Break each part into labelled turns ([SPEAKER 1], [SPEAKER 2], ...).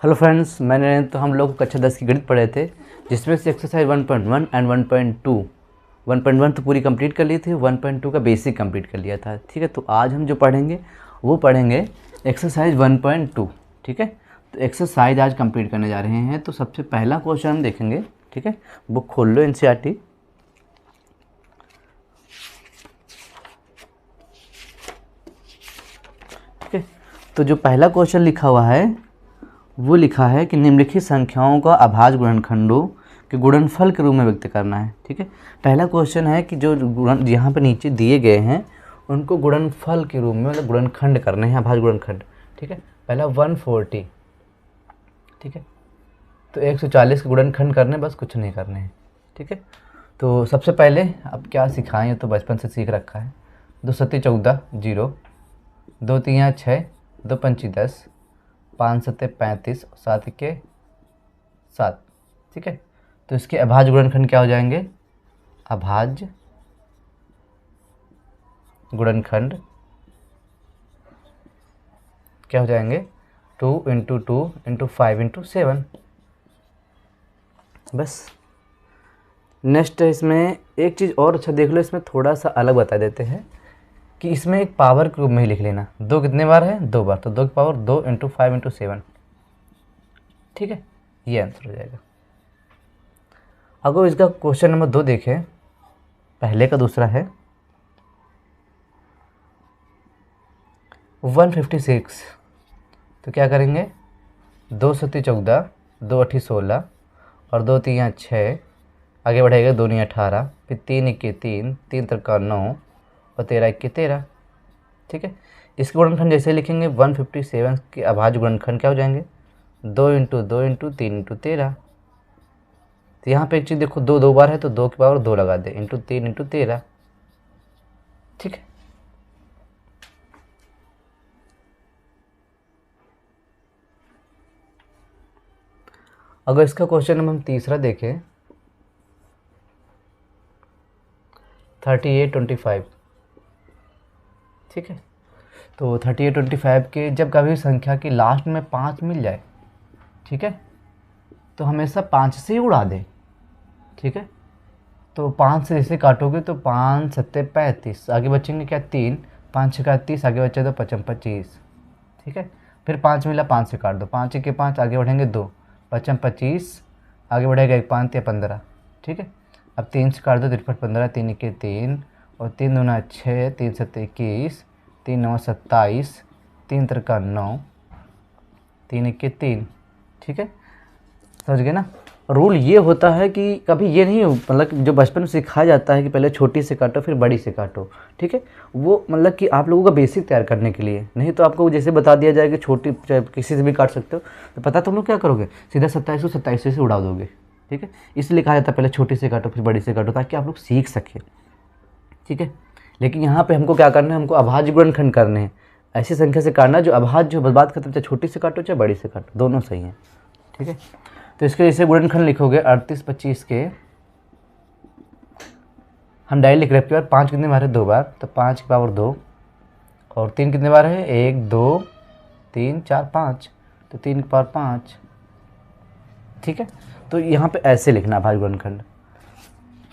[SPEAKER 1] Hello friends, हम लोग कक्षा 10 की गणित पढ़े थे, जिसमें से एक्सरसाइज 1.1 एंड 1.2 1.1 तो पूरी कंप्लीट कर ली थी, 1.2 का बेसिक कंप्लीट कर लिया था। ठीक है, तो आज हम जो पढ़ेंगे वो पढ़ेंगे एक्सरसाइज 1.2। ठीक है, तो एक्सरसाइज आज कंप्लीट करने जा रहे हैं। तो सबसे पहला क्वेश्चन हम देखेंगे। ठीक है, बुक खोल लो एनसीईआरटी। ठीक है, तो जो पहला क्वेश्चन लिखा हुआ है वो लिखा है कि निम्नलिखित संख्याओं का अभाज्य गुणनखंडों के गुणनफल के रूप में व्यक्त करना है। ठीक है, पहला क्वेश्चन है कि जो गुणन यहाँ पे नीचे दिए गए हैं उनको गुणनफल के रूप में मतलब गुणनखंड करने हैं, अभाज्य गुणनखंड। ठीक है, पहला 140। ठीक है, तो 140 के गुणनखंड करने, बस कुछ नहीं करने हैं। ठीक है, तो सबसे पहले अब क्या सिखाएं, तो बचपन से सीख रखा है। 2 सत्ती 14 0, 2 तियाँ 6, 2 पंची 10, 5 सत्ते 35, 7 के 7। ठीक है, तो इसके अभाज्य गुणनखंड क्या हो जाएंगे? अभाज्य गुणनखंड क्या हो जाएंगे? 2 × 2 × 5 × 7। बस। नेक्स्ट इसमें एक चीज़ और अच्छा देख लो, इसमें थोड़ा सा अलग बता देते हैं कि इसमें एक पावर के रूप में ही लिख लेना। 2 कितने बार है? 2 बार, तो 2 की पावर 2 × 5 × 7। ठीक है, ये आंसर हो जाएगा। अगर इसका क्वेश्चन नंबर 2 देखें, पहले का दूसरा है 156। तो क्या करेंगे? 2 सत्ती 14, 2 अठी 16 और 2 तियाँ 6, आगे बढ़ेगा 2 नी 18, फिर 3 इक्के 3, 3 तिरका 9 और 13 इक्के 13। ठीक है, इसके गुणनखंड जैसे लिखेंगे 157 के अभाज्य गुणनखंड क्या हो जाएंगे? 2 × 2 × 3 × 13। तो यहाँ पे एक चीज़ देखो, 2 2 बार है तो 2 की पावर 2 लगा दे, × 3 × 13। ठीक है, अगर इसका क्वेश्चन हम तीसरा देखें 3825। ठीक है, तो 3825 के जब कभी संख्या की लास्ट में 5 मिल जाए, ठीक है, तो हमेशा 5 से ही उड़ा दे। ठीक है, तो 5 से जैसे काटोगे तो 5 सत्ते 35, आगे बचेंगे क्या? 3, 5 छक्का 30, आगे बचे तो 55 25। ठीक है, फिर 5 मिला, 5 से काट दो, 5 के 5, आगे बढ़ेंगे 2, 55 25, आगे बढ़ेगा 1 5 या 15। ठीक है, अब 3 से काट दो, 53 15, 3 इक्के 3 और 3 दूना 6, 3 सत्ते 21, 3 9 27, 3 तिरका 9, 3 इक्के 3। ठीक है, समझ गए ना? रूल ये होता है कि कभी ये नहीं, मतलब जो बचपन में सिखाया जाता है कि पहले छोटी से काटो फिर बड़ी से काटो। ठीक है, वो मतलब कि आप लोगों का बेसिक तैयार करने के लिए, नहीं तो आपको जैसे बता दिया जाए कि छोटी किसी से भी काट सकते हो, तो पता तुम लोग क्या करोगे? सीधा 27 से उड़ा दोगे। ठीक है, इसलिए कहा जाता है पहले छोटी से काटो फिर बड़ी से काटो, ताकि आप लोग सीख सकें। ठीक है, लेकिन यहाँ पर हमको क्या करना है? हमको अभाज्य गुणनखंड करने हैं। ऐसी संख्या से काटना जो अभाज्य, जो बात खत्म, चाहे छोटी से काटो चाहे बड़ी से काटो, दोनों सही हैं। ठीक है, तो इसके जैसे गुणनखंड लिखोगे 38 25 के, हम डायरेक्ट लिख रहे हैं। बार 5 कितने बार है? 2 बार, तो 5 की पावर 2 और 3 कितने बार है? 1 2 3 4 5, तो 3 की पावर 5। ठीक है, तो यहाँ पे ऐसे लिखना अभाज्य गुणनखंड।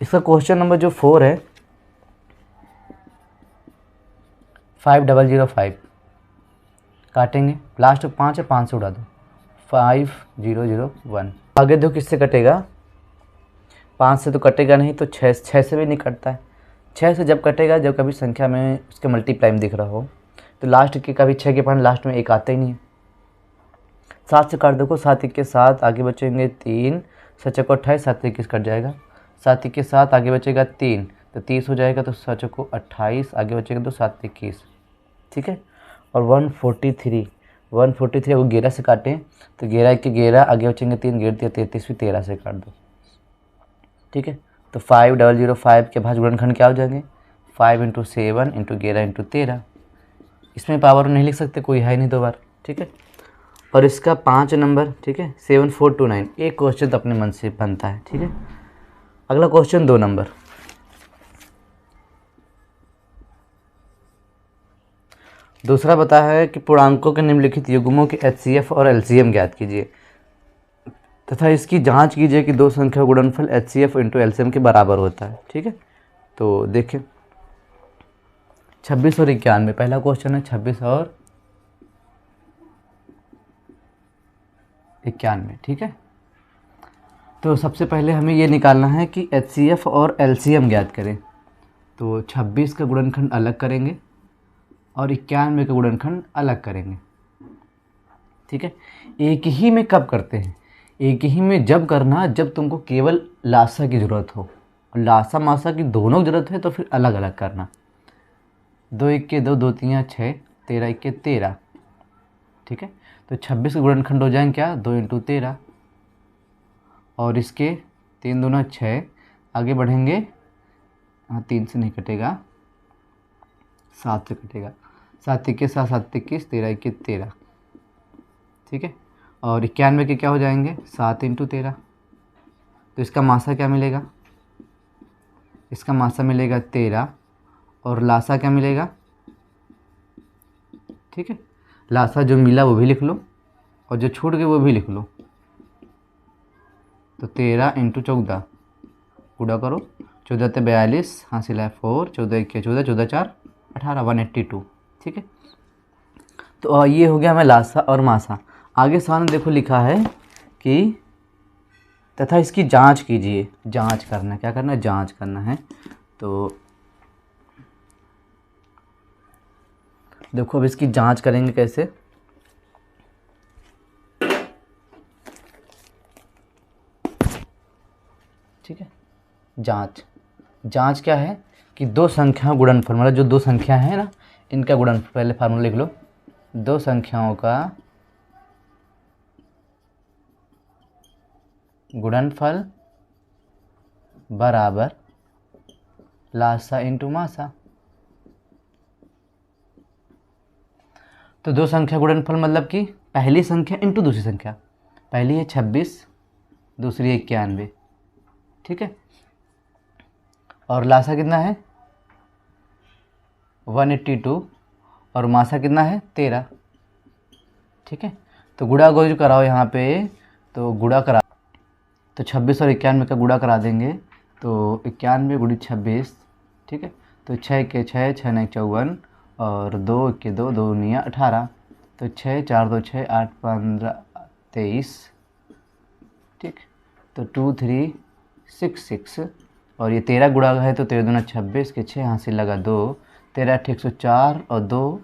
[SPEAKER 1] इसका क्वेश्चन नंबर जो 4 है 5005। काटेंगे, लास्ट 5 है, 5 से उड़ा दो, 5001। आगे दो किससे कटेगा? 5 से तो कटेगा नहीं, तो 6 से भी नहीं कटता है। 6 से जब कटेगा जब कभी संख्या में उसके मल्टीप्लाई में दिख रहा हो, तो लास्ट के कभी 6 के पास लास्ट में 1 आता ही नहीं है। 7 से काट दो, 7 1 के 7, आगे बचेंगे 3, 7 को 28, 7 21 कट जाएगा। 7 1 के 7, आगे बचेगा 3, तो 30 हो जाएगा, तो 7 को 28, आगे बचेगा तो 7 21। ठीक है, और 143 को 11 से काटें तो 11 1 के 11, आगे बचेंगे 3, 11 33, फिर 13 से काट दो। ठीक है, तो 5005 के अभाज्य गुणनखंड क्या हो जाएंगे? 5 × 7 × 11 × 13। इसमें पावर नहीं लिख सकते, कोई है नहीं 2 बार। ठीक है, और इसका 5 नंबर, ठीक है, 7429। एक क्वेश्चन तो अपने मन से बनता है। ठीक है, अगला क्वेश्चन 2 नंबर। दूसरा बता है कि पूर्णांकों के निम्नलिखित युग्मों के HCF और LCM ज्ञात कीजिए तथा इसकी जांच कीजिए कि दो संख्या गुणनफल HCF इंटू LCM के बराबर होता है। ठीक है, तो देखें 26 और 91, पहला क्वेश्चन है 26 और 91। ठीक है, तो सबसे पहले हमें ये निकालना है कि HCF और LCM ज्ञात करें। तो 26 का गुणनखंड अलग करेंगे और 91 का गुणनखंड अलग करेंगे। ठीक है, एक ही में कब करते हैं? एक ही में जब करना जब तुमको केवल लासा की ज़रूरत हो, लासा मासा की दोनों की ज़रूरत है तो फिर अलग अलग करना। 2 1 2 2 3 6 13 1 13। ठीक है, तो 26 के गुणनखंड हो जाएंगे क्या? 2 × 13 और इसके 3 दूना 6, आगे बढ़ेंगे, हाँ 3 से नहीं कटेगा, 7 से कटेगा, 7 1 7 7 21 13 1 13। ठीक है, और 91 के क्या हो जाएंगे? 7 × 13। तो इसका मासा क्या मिलेगा? इसका मासा मिलेगा 13 और लासा क्या मिलेगा? ठीक है, लासा जो मिला वो भी लिख लो और जो छूट गए वो भी लिख लो। तो 13 × 14 गुणा करो, 14 ते 42, हासिल है 4, 14 1 14, 14 4 18, 182। ठीक है, तो ये हो गया हमें लासा और मासा। आगे सवाल में देखो लिखा है कि तथा इसकी जांच कीजिए। जांच करना, क्या करना है? जांच करना है। तो देखो अब इसकी जांच करेंगे कैसे। ठीक है, जांच, जांच क्या है कि दो संख्याओं गुणनफल, मतलब जो दो संख्या है ना इनका गुणनफल, पहले फार्मूला लिख लो, दो संख्याओं का गुणनफल बराबर लासा इंटू मासा। तो दो संख्या गुणनफल मतलब कि पहली संख्या इंटू दूसरी संख्या, पहली है 26, दूसरी है 91। ठीक है, और लासा कितना है? 182 और मासा कितना है? 13। ठीक है, तो गुणा जो कराओ यहाँ पे, तो गुणा करा, तो 26 और 91 का गुणा करा देंगे, तो 91 × 26। ठीक है, तो 6 के 6, 6 9 54 और 2 के 2, 2 9 18, तो 6 4 2 6 8 15 23। ठीक, तो 2 3 6 6 और ये 13 गुणा है तो 13 दूना 26 के 6, हासिल लगा 2, 13 8 104 और 2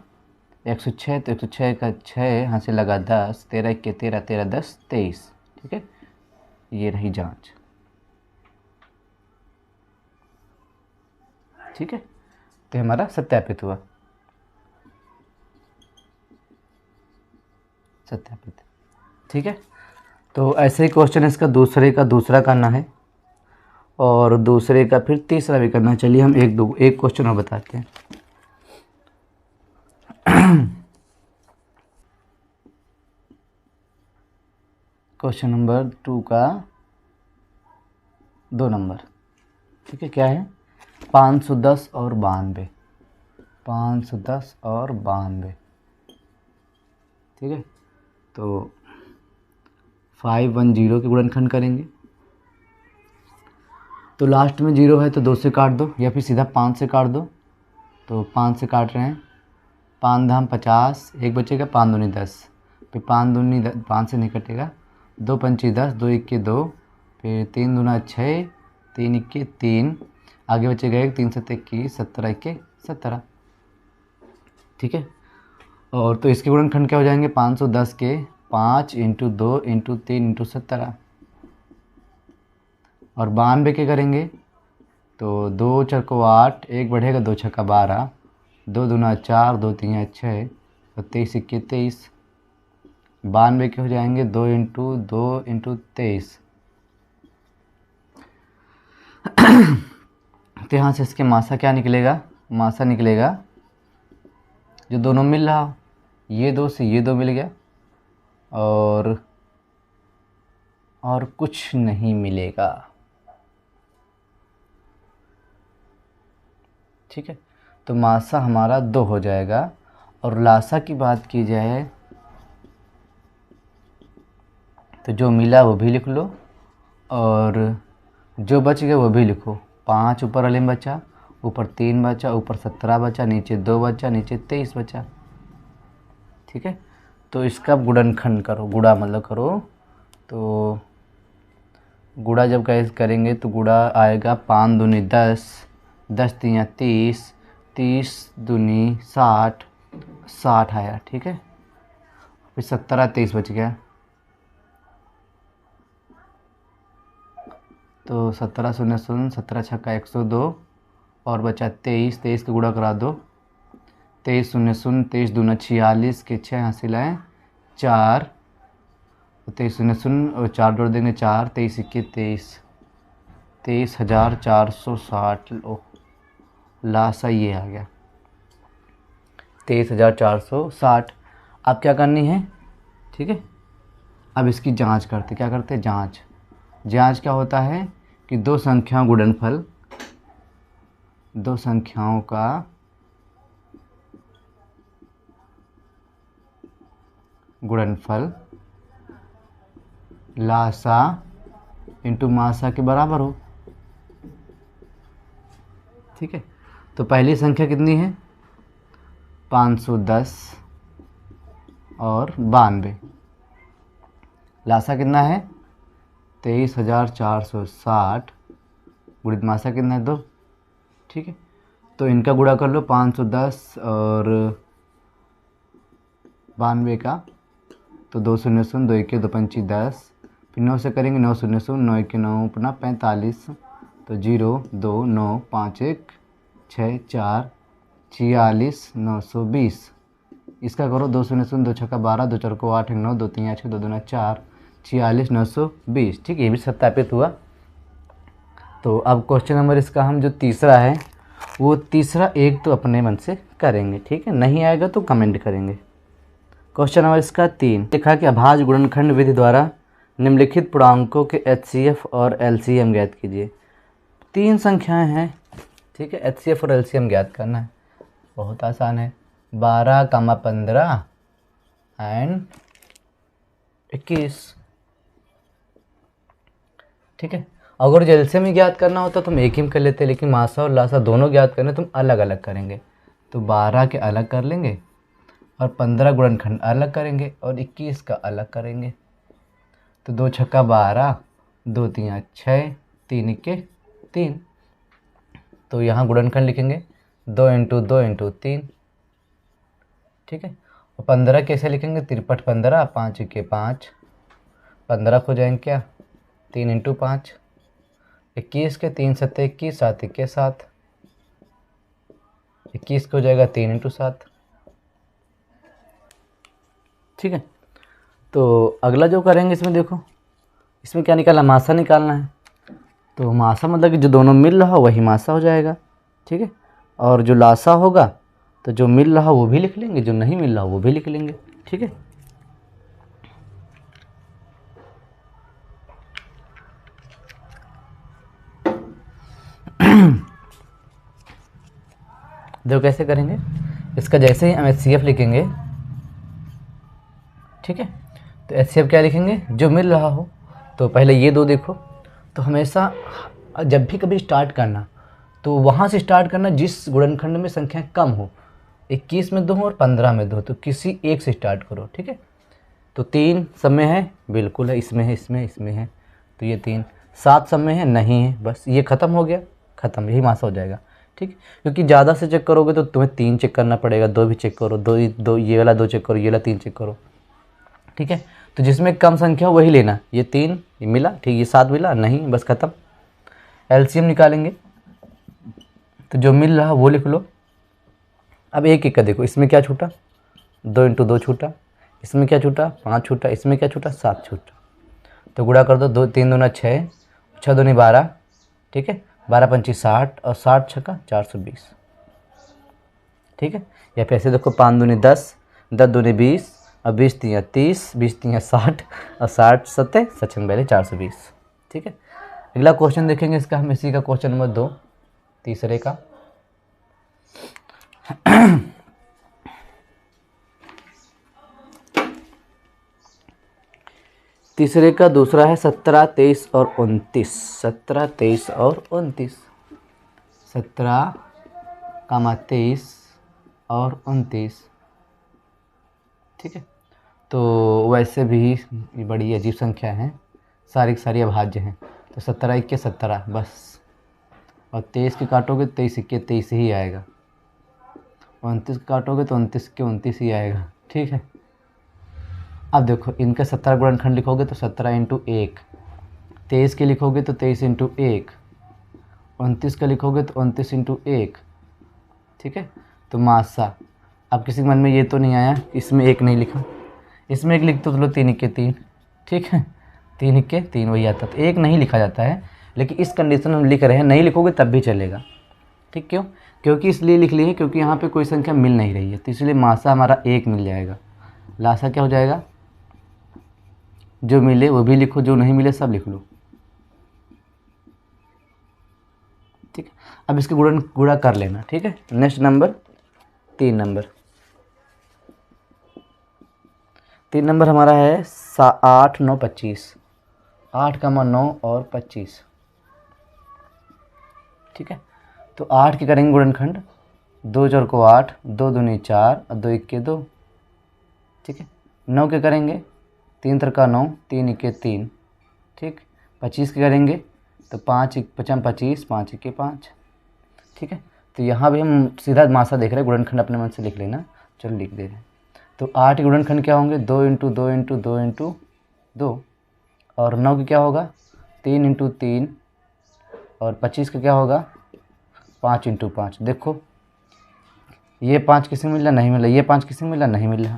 [SPEAKER 1] 106, तो 106 का 6, हासिल लगा 10, 13 1 13 13 10 23। ठीक है, ये रही जांच। ठीक है, तो हमारा सत्यापित हुआ, सत्यापित। ठीक है, तो ऐसे ही क्वेश्चन इसका दूसरे का दूसरा करना है और दूसरे का फिर तीसरा भी करना है। चलिए हम एक क्वेश्चन और बताते हैं। क्वेश्चन नंबर 2 का 2 नंबर। ठीक है, क्या है? 510 और 92, 510 और 92। ठीक है, तो 510 के गुणनखंड करेंगे, तो लास्ट में 0 है तो 2 से काट दो या फिर सीधा 5 से काट दो। तो 5 से काट रहे हैं, 5 धाम 50, एक बचेगा, 5 दूनी 10, फिर 5 दूनी 5 से नहीं कटेगा, 2 पंची 10, 2 1 2, फिर 3 दूना 6, 3 1 3, आगे बचेगा 1, 3 7 21, 17 1 17। ठीक है, और तो इसके गुणनखंड क्या हो जाएंगे? 510 के 5 × 2 × 3 × 17 और 92 के करेंगे तो 2 4 8, एक बढ़ेगा 2 6 12, 2 दूना 4, 2 3 6 और 23 1 23। 92 के हो जाएंगे 2 × 2 × 23। तो यहाँ से इसके मासा क्या निकलेगा? मासा निकलेगा जो दोनों मिल रहा हो, ये 2 से ये 2 मिल गया और कुछ नहीं मिलेगा। ठीक है, तो मासा हमारा 2 हो जाएगा और लासा की बात की जाए तो जो मिला वो भी लिख लो और जो बच गया वो भी लिखो। 5 ऊपर वाले में बचा, ऊपर 3 बचा, ऊपर 17 बचा, नीचे 2 बचा, नीचे 23 बचा। ठीक है, तो इसका गुणनखंड करो, गुणा मतलब करो। तो गुणा जब कैसे करेंगे तो गुणा आएगा 5 दूनी 10, 10 तिया 30, 30 दूनी 60, 60 आया। ठीक है, फिर 17 23 बच गया, तो 17 शून्य शून्य, 17 छक्का 102 और बचा 23, 23 का गुणा करा दो। 23 शून्य शून्य, 23 दूना 46 के 6 हासिल है 4, 23 शून्य शून्य और 4 जोड़ देंगे 4, 23 इक्के 23, 23,460। लो लासा ये आ गया 23,460। अब क्या करनी है? ठीक है, अब इसकी जांच करते, क्या करते हैं जांच। जांच क्या होता है कि दो संख्याओं गुणनफल, दो संख्याओं का गुणनफल लासा इंटू मासा के बराबर हो। ठीक है, तो पहली संख्या कितनी है 510 और 92, लासा कितना है 23,460 गुणित मासा कितना है 2। ठीक है, तो इनका गुणा कर लो 510 और 92 का, तो 2 शून्य शून्य, 2 इक्के 2 पंची 10, फिर 9 से करेंगे 9 शून्य शून्य, 9 इक्के 9 अपना 45, तो 0 2 9 5 1 6 4 46 920। इसका करो 2 शून्य शून्य, 2 छक्का 12, 2 चार को 8 9, 2 तीन 6, 2 दूना 4, 46 920। ठीक है, ये भी सत्यापित हुआ। तो अब क्वेश्चन नंबर इसका हम जो तीसरा है वो तीसरा एक तो अपने मन से करेंगे। ठीक है, नहीं आएगा तो कमेंट करेंगे। क्वेश्चन नंबर इसका 3 लिखा कि अभाज्य गुणनखंड विधि द्वारा निम्नलिखित पूर्णांकों के HCF और LCM ज्ञात कीजिए। 3 संख्याएं हैं। ठीक है, HCF और LCM ज्ञात करना है, बहुत आसान है। 12, 15 एंड 21। ठीक है, अगर जो LCM ही ज्ञात करना होता तो हम एक ही कर लेते, लेकिन मासा और लासा दोनों ज्ञात करने तुम अलग अलग करेंगे। तो 12 के अलग कर लेंगे और 15 गुणनखंड अलग करेंगे और 21 का अलग करेंगे। तो 2 छक्का 12, 2 तिया 6, 3 इक्के 3। तो यहाँ गुणनखंड लिखेंगे 2 इंटू 2 इंटू 3। ठीक है, और 15 कैसे लिखेंगे 53 15, 5 इक्के 5, 15 हो जाएंगे क्या 3 इंटू 5। 21 के 3 7 21, 7 इक्के 7, 21 को हो जाएगा 3 इंटू 7। ठीक है, तो अगला जो करेंगे इसमें देखो, इसमें क्या निकालना, मासा निकालना है। तो मासा मतलब कि जो दोनों मिल रहा हो वही मासा हो जाएगा। ठीक है, और जो लासा होगा तो जो मिल रहा वो भी लिख लेंगे, जो नहीं मिल रहा वो भी लिख लेंगे। ठीक है, देखो कैसे करेंगे इसका, जैसे ही हम HCF लिखेंगे। ठीक है, तो HCF क्या लिखेंगे, जो मिल रहा हो। तो पहले ये दो देखो, तो हमेशा जब भी कभी स्टार्ट करना तो वहाँ से स्टार्ट करना जिस गुणनखंड में संख्या कम हो। 21 में 2 और 15 में 2, तो किसी एक से स्टार्ट करो। ठीक है, तो 3 सब में है, बिल्कुल है, इसमें है, इसमें इसमें है, तो ये 3। 7 सब में है, नहीं है, बस ये ख़त्म हो गया, ख़त्म, यही मासा हो जाएगा। ठीक, क्योंकि ज़्यादा से चेक करोगे तो तुम्हें 3 चेक करना पड़ेगा, 2 भी चेक करो, 2 ये वाला 2 चेक करो, ये वाला 3 चेक करो। ठीक है, तो जिसमें कम संख्या हो वही लेना। ये 3 ये मिला, ठीक, ये 7 मिला, नहीं, बस ख़त्म। LCM निकालेंगे तो जो मिल रहा वो लिख लो। अब एक एक का देखो, इसमें क्या छूटा 2 इंटू 2 छूटा, इसमें क्या छूटा 5 छूटा, इसमें क्या छूटा 7 छूटा। तो गुणा कर दो, 2 3 दूना 6, 6 दूनी 12। ठीक है, 12 पंची 60 और 60 छक्का 420। ठीक है, या फिर ऐसे देखो 5 दूनी 10, 10 दूनी 20 और 20 तिया 30, 20 तिया 60 और 60 सत्ते 96 420। ठीक है, अगला क्वेश्चन देखेंगे इसका हम, इसी का क्वेश्चन नंबर 2 तीसरे का। तीसरे का दूसरा है 17, 23 और 29। 17, 23 और 29। 17, 23 और 29। ठीक है। तो वैसे भी ये बड़ी अजीब संख्या है, सारी की सारी अभाज्य हैं। तो 17 इक्के 17 बस, और 23 के काटोगे 23 इक्के 23 ही आएगा। 29 के काटोगे तो 29 के 29 ही आएगा। ठीक है। अब देखो इनका 17 गुणनखंड लिखोगे तो 17 इंटू 1, 23 के लिखोगे तो 23 इंटू 1, 29 का लिखोगे तो 29 इंटू 1। ठीक है। तो मासा, अब किसी के मन में ये तो नहीं आया इसमें एक नहीं लिखा, इसमें एक लिख तो चलो 3 इक्के 3। ठीक है, 3 इक्के 3 वही आता, तो एक नहीं लिखा जाता है, लेकिन इस कंडीशन में हम लिख रहे हैं, नहीं लिखोगे तब भी चलेगा। ठीक, क्यों? क्योंकि इसलिए लिख ली है क्योंकि यहाँ पे कोई संख्या मिल नहीं रही है, तो इसलिए मासा हमारा एक मिल जाएगा। लासा क्या हो जाएगा? जो मिले वो भी लिखो, जो नहीं मिले सब लिख लो। ठीक है। अब इसके गुणा कर लेना। ठीक है। Next number 3 number. 3 नंबर हमारा है 8, 9, 25। 8, 9 और 25। ठीक है। तो 8 के करेंगे गुणनखंड, 2 4 को 8, 2 दूनी 4 और 2 इक्के 2। ठीक है। 9 के करेंगे, 3 3 का 9, 3 इक्के 3। ठीक। 25 के करेंगे तो 5 5 25, 5 इक्के 5। ठीक है। तो यहाँ भी हम सीधा मासा देख रहे हैं, गुणनखंड अपने मन से लिख लेना। चलो लिख दे रहे हैं। तो 8 के गुणनखंड क्या होंगे? 2 इंटू 2 इंटू 2 इंटू 2। और 9 की क्या होगा? 3 इंटू 3। और 25 का क्या होगा? 5 इंटू 5। देखो ये 5 किसी में मिला? नहीं मिला। ये 5 किसी में मिला? नहीं मिला।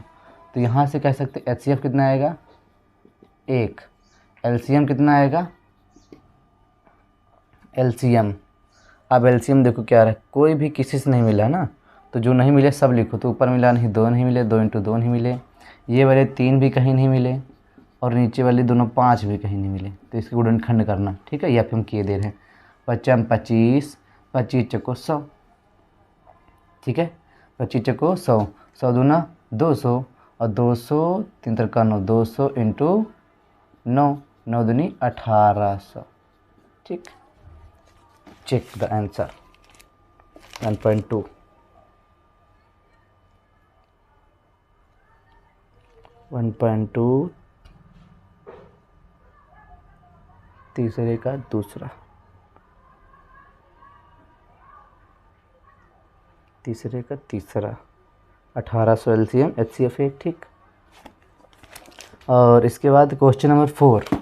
[SPEAKER 1] तो यहाँ से कह सकते HCF कितना आएगा? 1। LCM कितना आएगा? LCM, अब LCM देखो क्या रहा है, कोई भी किसी से नहीं मिला ना, तो जो नहीं मिले सब लिखो। तो ऊपर मिला नहीं, 2 नहीं मिले, 2 इंटू 2 नहीं मिले, ये वाले 3 भी कहीं नहीं मिले, और नीचे वाले दोनों 5 भी कहीं नहीं मिले। तो इसके गुणनखंड करना। ठीक है। या फिर हम किए दे रहे हैं 5 25, 25 चको 100। ठीक है। 25 चको 100, 100 दूना 200, और 200 3 3 का 9, 200 इंटू 9, 9 दूनी 1800। ठीक। Check the answer 1.2। 1.2 तीसरे का दूसरा, तीसरे का तीसरा 1800 LCM HCF 1। ठीक। और इसके बाद क्वेश्चन नंबर 4।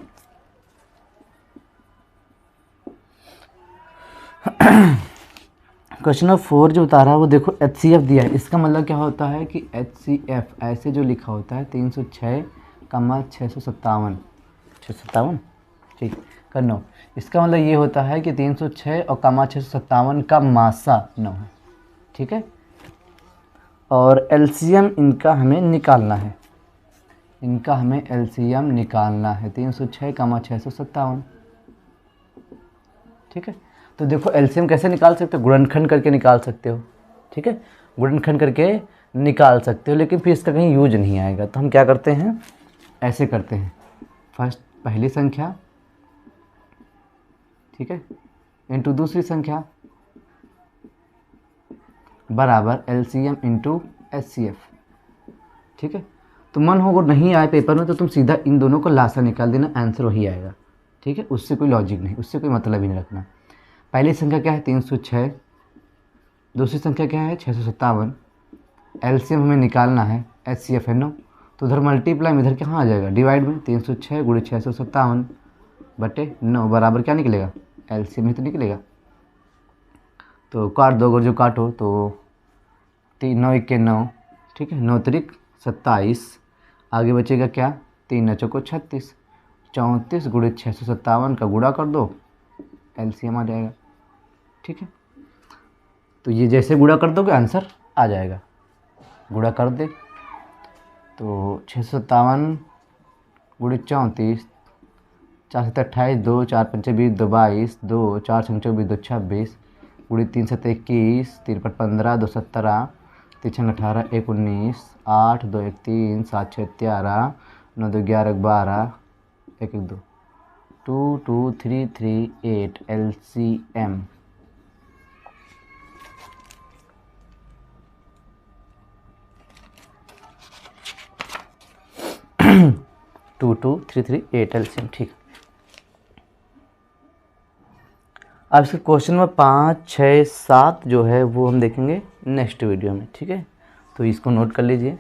[SPEAKER 1] क्वेश्चन नंबर 4 जो बता रहा है वो देखो HCF दिया है। इसका मतलब क्या होता है कि HCF ऐसे जो लिखा होता है 306, 657, 657। ठीक, कर 9। इसका मतलब ये होता है कि 306 और 657 का मासा 9 है। ठीक है। और LCM इनका हमें निकालना है, इनका हमें LCM निकालना है 306, 657। ठीक है। तो देखो LCM कैसे निकाल सकते हो? गुणनखंड करके निकाल सकते हो। ठीक है। गुणनखंड करके निकाल सकते हो, लेकिन फिर इसका कहीं यूज नहीं आएगा। तो हम क्या करते हैं, ऐसे करते हैं, फर्स्ट पहली संख्या, ठीक है, इंटू दूसरी संख्या बराबर LCM इंटू HCF। ठीक है। तो मन हो नहीं आए पेपर में तो तुम सीधा इन दोनों को लासा निकाल देना, आंसर वही आएगा। ठीक है। उससे कोई लॉजिक नहीं, उससे कोई मतलब ही नहीं रखना। पहली संख्या क्या है? 306। दूसरी संख्या क्या है? 657। LCM हमें निकालना है, HCF है 9। तो उधर मल्टीप्लाई इधर कहाँ आ जाएगा? डिवाइड में 306 गुणे 657 बटे 9 बराबर क्या निकलेगा? LCM ही तो निकलेगा। तो काट दो, अगर जो काटो तो 3 9 इक्के 9। ठीक है। 9 त्रिक 27, आगे बचेगा क्या? 3 9 चौको 36, 34 गुणे 657 का गुणा कर दो, LCM आ जाएगा। ठीक है। तो ये जैसे गुणा कर दोगे आंसर आ जाएगा। गुणा कर दे तो 657 गुणे 34, 4 7 28, 2 4 5 20, 2 22, 2 4 6 24, 2 26 गुणे 3 7 21, 3 5 15, 2 17, 3 6 18, 1 19, 8 2 1 3, 7 6 13, 9 2 11 12, एक एक दो 2 2 3 3 8 LCM 2 2 3 3 8 LCM। ठीक। अब इसके क्वेश्चन में 5 6 7 जो है वो हम देखेंगे नेक्स्ट वीडियो में। ठीक है, तो इसको नोट कर लीजिए।